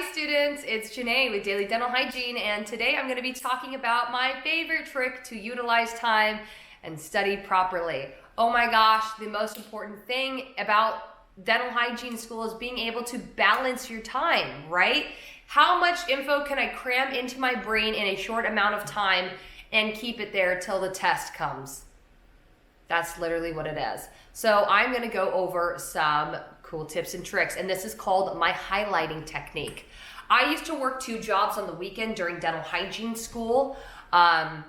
Hi students, it's Janae with Daily Dental Hygiene, and today I'm going to be talking about my favorite trick to utilize time and study properly. Oh my gosh, the most important thing about dental hygiene school is being able to balance your time, right? How much info can I cram into my brain in a short amount of time and keep it there till the test comes? That's literally what it is. So I'm going to go over some cool tips and tricks, and this is called my highlighting technique. I used to work 2 jobs on the weekend during dental hygiene school. I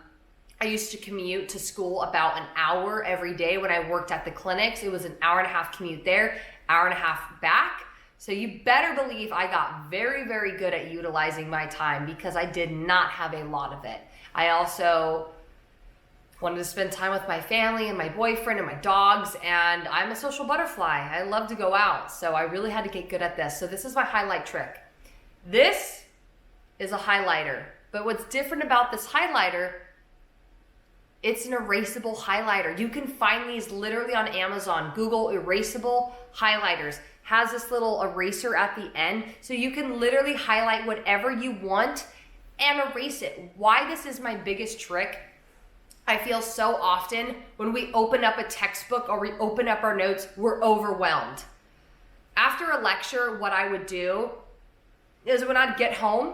used to commute to school about an hour every day when I worked at the clinics. It was an hour and a half commute there, hour and a half back. So you better believe I got very, very good at utilizing my time because I did not have a lot of it. I also wanted to spend time with my family and my boyfriend and my dogs, and I'm a social butterfly. I love to go out, so I really had to get good at this. So this is my highlight trick. This is a highlighter, but what's different about this highlighter, it's an erasable highlighter. You can find these literally on Amazon. Google erasable highlighters. Has this little eraser at the end, so you can literally highlight whatever you want and erase it. Why this is my biggest trick, I feel so often when we open up a textbook or we open up our notes, we're overwhelmed. After a lecture, what I would do is when I'd get home,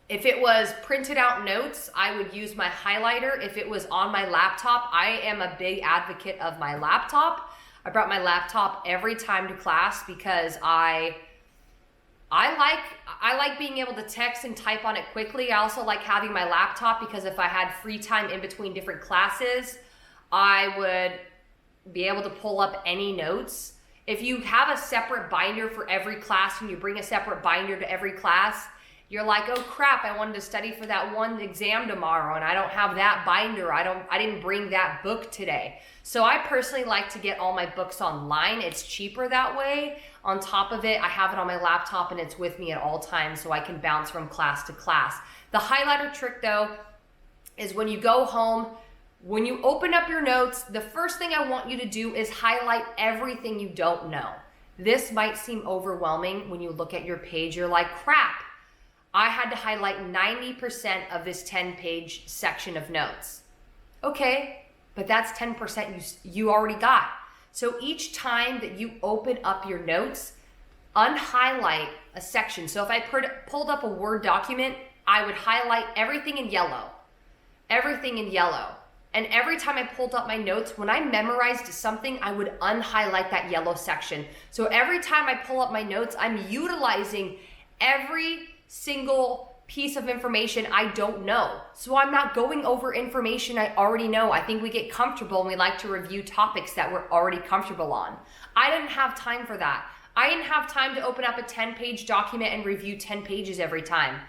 if it was printed out notes, I would use my highlighter. If it was on my laptop, I am a big advocate of my laptop. I brought my laptop every time to class because I like being able to text and type on it quickly. I also like having my laptop because if I had free time in between different classes, I would be able to pull up any notes. If you have a separate binder for every class and you bring a separate binder to every class, you're like, oh crap, I wanted to study for that one exam tomorrow and I don't have that binder. I didn't bring that book today. So I personally like to get all my books online. It's cheaper that way. On top of it, I have it on my laptop and it's with me at all times so I can bounce from class to class. The highlighter trick though is when you go home, when you open up your notes, the first thing I want you to do is highlight everything you don't know. This might seem overwhelming when you look at your page. You're like, crap, I had to highlight 90% of this 10-page section of notes. Okay, but that's 10% you already got. So each time that you open up your notes, unhighlight a section. So if I pulled up a Word document, I would highlight everything in yellow. Everything in yellow. And every time I pulled up my notes, when I memorized something, I would unhighlight that yellow section. So every time I pull up my notes, I'm utilizing every single piece of information I don't know. So I'm not going over information I already know. I think we get comfortable and we like to review topics that we're already comfortable on. I didn't have time for that. I didn't have time to open up a 10-page document and review 10 pages every time.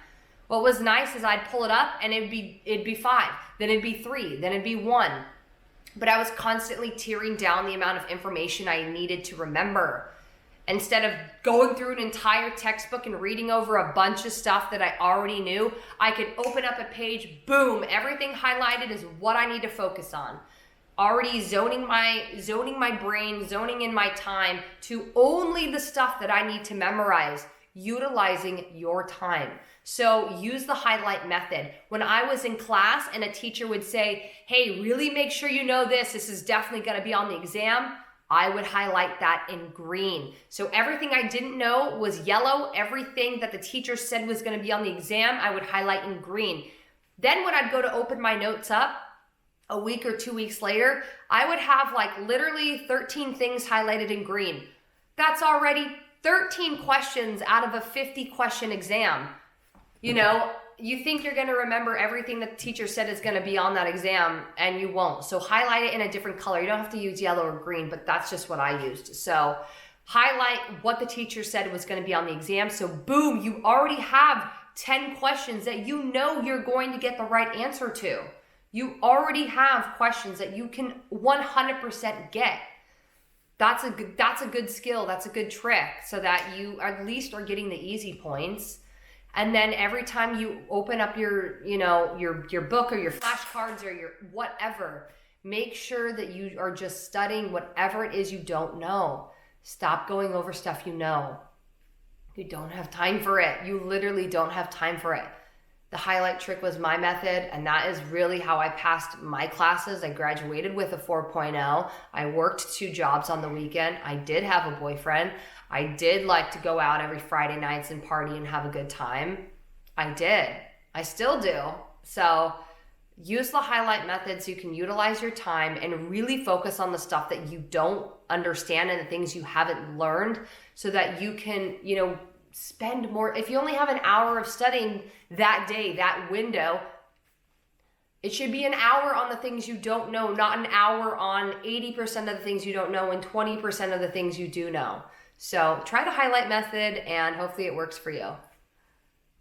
What was nice is I'd pull it up and it'd be 5, then it'd be 3, then it'd be 1. But I was constantly tearing down the amount of information I needed to remember. Instead of going through an entire textbook and reading over a bunch of stuff that I already knew, I could open up a page, boom, everything highlighted is what I need to focus on. Already zoning my brain, zoning in my time to only the stuff that I need to memorize, utilizing your time. So use the highlight method. When I was in class and a teacher would say, hey, really make sure you know this is definitely gonna be on the exam, I would highlight that in green. So everything I didn't know was yellow. Everything that the teacher said was gonna be on the exam, I would highlight in green. Then when I'd go to open my notes up, a week or 2 weeks later, I would have like literally 13 things highlighted in green. That's already 13 questions out of a 50 question exam. You know, you think you're going to remember everything that the teacher said is going to be on that exam, and you won't. So highlight it in a different color. You don't have to use yellow or green, but that's just what I used. So highlight what the teacher said was going to be on the exam. So boom, you already have 10 questions that you know you're going to get the right answer to. You already have questions that you can 100% get. That's a good skill. That's a good trick so that you at least are getting the easy points. And then every time you open up your book or your flashcards or your whatever, make sure that you are just studying whatever it is you don't know. Stop going over stuff you know. You don't have time for it. You literally don't have time for it. The highlight trick was my method, and that is really how I passed my classes. I graduated with a 4.0. I worked 2 jobs on the weekend. I did have a boyfriend. I did like to go out every Friday nights and party and have a good time. I did. I still do. So use the highlight method so you can utilize your time and really focus on the stuff that you don't understand and the things you haven't learned, so that you can, spend more. If you only have an hour of studying that day, that window, it should be an hour on the things you don't know, not an hour on 80% of the things you don't know and 20% of the things you do know. So try the highlight method, and hopefully it works for you.